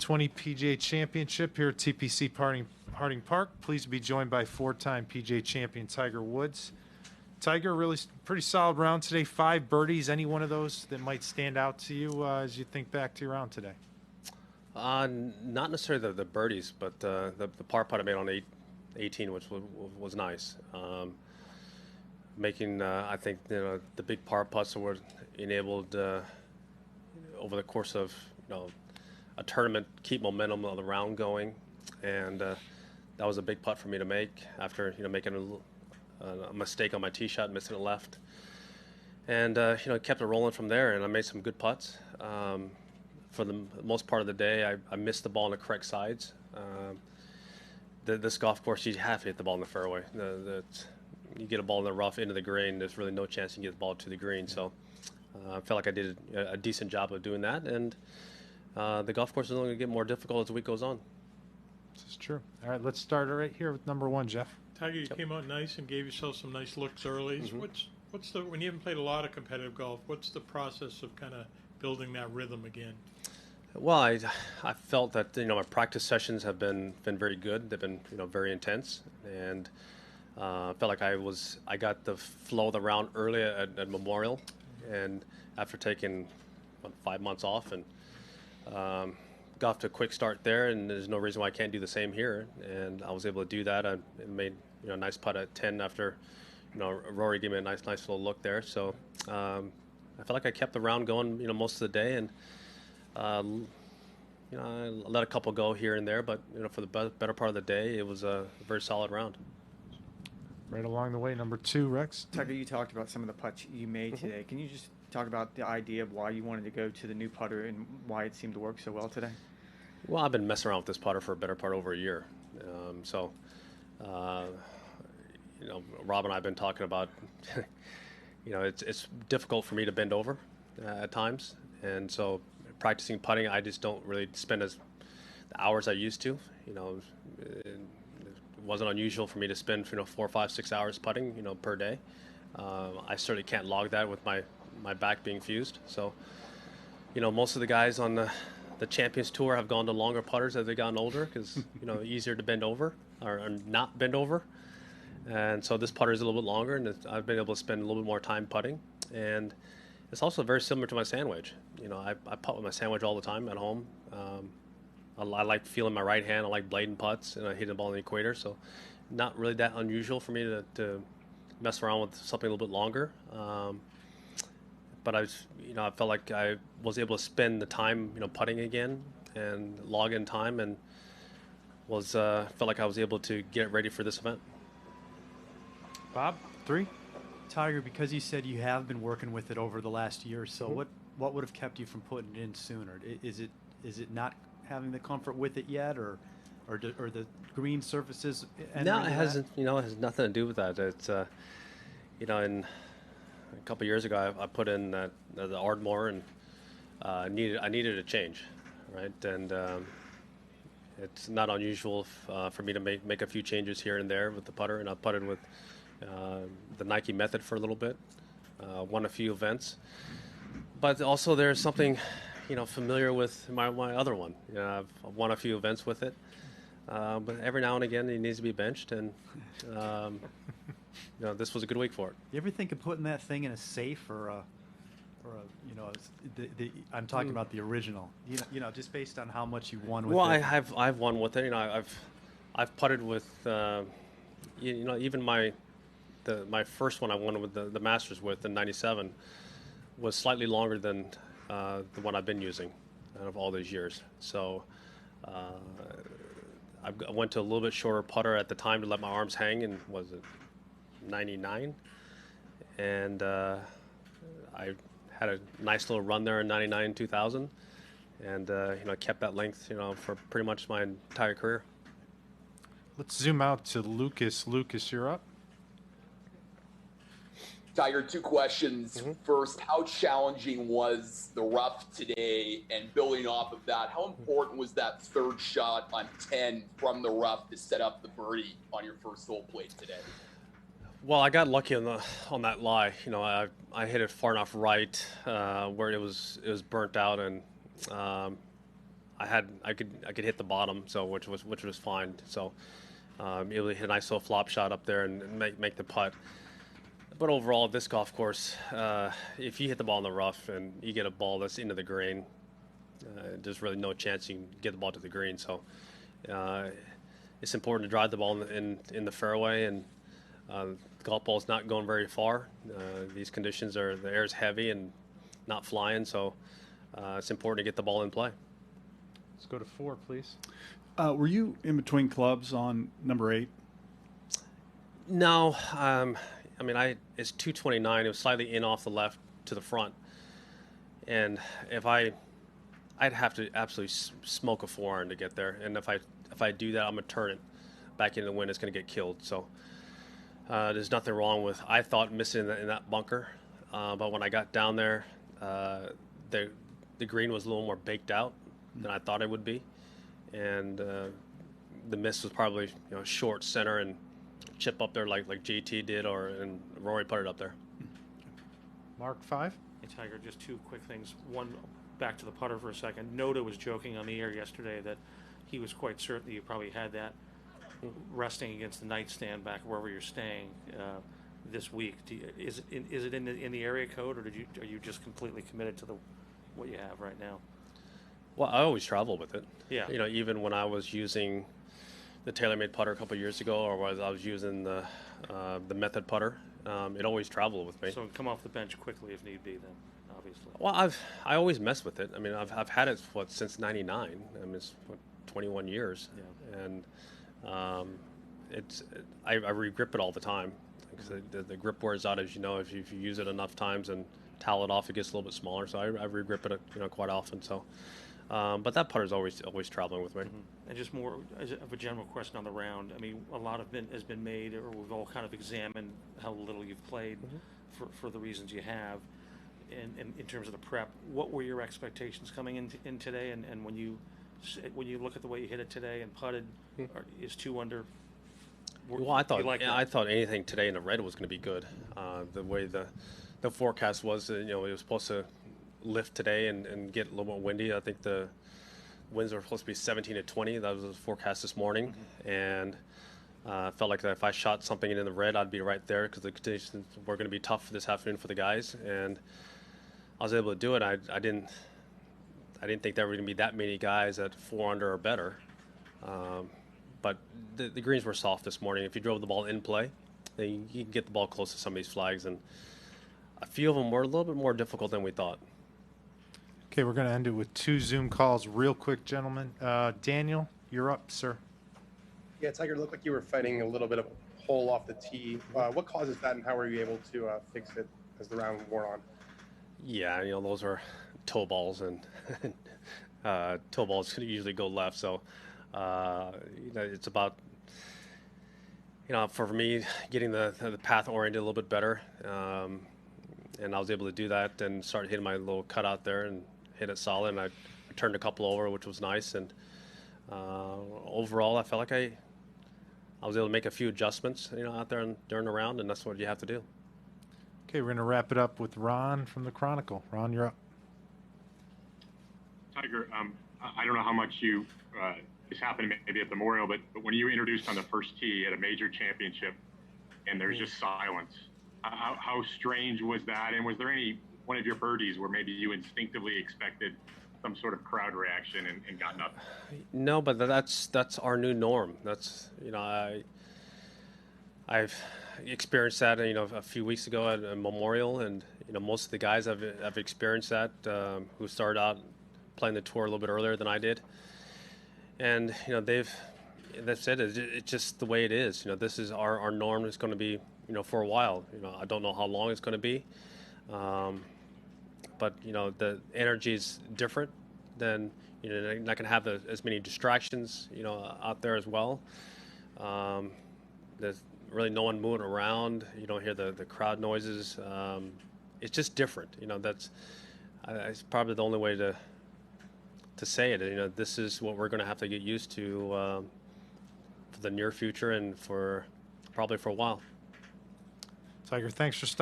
2020 PGA Championship here at TPC Harding Park. Pleased to be joined by four-time PGA champion Tiger Woods. Tiger, really pretty solid round today. 5 birdies. Any one of those that might stand out to you as you think back to your round today? Not necessarily the birdies, but the par putt I made on 18, which was nice. Making, I think, the big par putts were enabled over the course of a tournament, keep momentum of the round going, and that was a big putt for me to make after making a mistake on my tee shot, missing it left, and kept it rolling from there. And I made some good putts. For the most part of the day, I missed the ball on the correct sides. This golf course, you have to hit the ball in the fairway. You get a ball in the rough into the green, there's really no chance you can get the ball to the green. So I felt like I did a decent job of doing that, and the golf course is only going to get more difficult as the week goes on. This is true. All right, let's start right here with number 1, Jeff. Tiger, you came out nice and gave yourself some nice looks early. Mm-hmm. What's the when you haven't played a lot of competitive golf? What's the process of kind of building that rhythm again? Well, I felt that my practice sessions have been very good. They've been very intense, and I felt like I got the flow of the round early at Memorial, and after taking 5 months off, and got off to a quick start there, and there's no reason why I can't do the same here. And I was able to do that. I made a nice putt at 10 after Rory gave me a nice little look there. So I felt like I kept the round going most of the day, and I let a couple go here and there, but for the better part of the day, it was a very solid round. Right along the way, number 2, Rex. Tucker, you talked about some of the putts you made today. Can you just talk about the idea of why you wanted to go to the new putter and why it seemed to work so well today? Well, I've been messing around with this putter for a better part over a year. Rob and I have been talking about, it's difficult for me to bend over at times. And so practicing putting, I just don't really spend the hours I used to. It wasn't unusual for me to spend 4, 5, 6 hours putting per day. I certainly can't log that with my back being fused. So most of the guys on the Champions Tour have gone to longer putters as they've gotten older because easier to bend over or not bend over. And so this putter is a little bit longer, and I've been able to spend a little bit more time putting. And it's also very similar to my sand wedge. I putt with my sand wedge all the time at home. I like feeling my right hand. I like blading putts, and I hit the ball in the equator. So not really that unusual for me to mess around with something a little bit longer. But I felt like I was able to spend the time, putting again and log in time, and felt like I was able to get ready for this event. Bob, 3. Tiger, because you said you have been working with it over the last year or so, what would have kept you from putting it in sooner? Is it not having the comfort with it yet, or the green surfaces? No, it hasn't. It has nothing to do with that. It's in a couple of years ago, I put in the Ardmore, and I needed a change, right? And it's not unusual for me to make a few changes here and there with the putter, and I putted with the Nike Method for a little bit, won a few events, but also there's something familiar with my other one. I've won a few events with it, but every now and again it needs to be benched, and this was a good week for it. You ever think of putting that thing in a safe I'm talking about the original, just based on how much you won with it? Well, I've won with it. I've putted with even my first one I won with the Masters with in '97 was slightly longer than the one I've been using out of all these years. So I went to a little bit shorter putter at the time to let my arms hang, and was it 99? And I had a nice little run there in 99, 2000, and I kept that length for pretty much my entire career. Let's zoom out to Lucas. Lucas, you're up. Tiger, 2 questions. First, how challenging was the rough today? And building off of that, how important was that third shot on 10 from the rough to set up the birdie on your first hole played today? Well, I got lucky on that lie. I hit it far enough right where it was burnt out, and I I could hit the bottom, so which was fine. So able to hit a nice little flop shot up there and make the putt. But overall, this golf course, if you hit the ball in the rough and you get a ball that's into the green, there's really no chance you can get the ball to the green. So it's important to drive the ball in the fairway, and the golf ball's not going very far. These conditions the air's heavy and not flying, so it's important to get the ball in play. Let's go to 4, please. Were you in between clubs on number 8? No, I mean, it's 229. It was slightly in off the left to the front, and I'd have to absolutely smoke a 4-iron to get there. And if I do that, I'm gonna turn it back into the wind. It's gonna get killed. So there's nothing wrong with, I thought, missing in that bunker, but when I got down there, the green was a little more baked out than I thought it would be, and the miss was probably short center and chip up there like JT did, and Rory put it up there. Mark, 5. Hey, Tiger, just 2 quick things. One, back to the putter for a second. Noda was joking on the air yesterday that he was quite certain that you probably had that resting against the nightstand back wherever you're staying this week. Is it in the area code, or are you just completely committed to what you have right now? Well, I always travel with it. Yeah. Even when I was using the TaylorMade putter a couple of years ago, or I was using the Method putter, it always traveled with me. So come off the bench quickly if need be, then, obviously. Well, I always mess with it. I mean, I've had it since '99. I mean, it's 21 years, Yeah. and I regrip it all the time because the grip wears out, as you know, if you use it enough times and towel it off, it gets a little bit smaller. So I regrip it quite often. So, but that putter is always traveling with me. Mm-hmm. And just more of a general question on the round. I mean, a lot has been made, or we've all kind of examined how little you've played for the reasons you have. And in terms of the prep, what were your expectations coming in today? And when you look at the way you hit it today and putted, is 2 under? Well, I thought like I thought anything today in the red was going to be good. The way the forecast was, it was supposed to lift today and get a little more windy. I think the winds were supposed to be 17 to 20. That was the forecast this morning, and felt like that if I shot something in the red, I'd be right there because the conditions were going to be tough this afternoon for the guys, and I was able to do it. I didn't think there were going to be that many guys at 4 under or better. But the greens were soft this morning. If you drove the ball in play, then you can get the ball close to some of these flags. And a few of them were a little bit more difficult than we thought. Okay, we're going to end it with 2 Zoom calls real quick, gentlemen. Daniel, you're up, sir. Yeah, Tiger, it looked like you were fighting a little bit of a hole off the tee. What causes that, and how were you able to fix it as the round wore on? Yeah, those are toe balls, and toe balls usually go left. So it's about for me getting the path oriented a little bit better, and I was able to do that and start hitting my little cutout there and hit it solid. And I turned a couple over, which was nice. And overall, I felt like I was able to make a few adjustments, out there during the round, and that's what you have to do. Okay, we're going to wrap it up with Ron from the Chronicle. Ron, you're up. Tiger, I don't know how much this happened maybe at the Memorial, but when you were introduced on the first tee at a major championship and there's just silence, how strange was that? And was there any one of your birdies where maybe you instinctively expected some sort of crowd reaction and got nothing? No, but that's our new norm. That's I've experienced that a few weeks ago at a Memorial, and most of the guys have experienced that who started out playing the tour a little bit earlier than I did, and they've said it's just the way it is. This is our norm. It's going to be for a while. I don't know how long it's going to be, but the energy is different. Then you're not going to have as many distractions out there as well. There's really no one moving around. You don't hear the crowd noises. It's just different. That's it's probably the only way to say it. This is what we're going to have to get used to for the near future and for probably for a while. Tiger, thanks for stopping.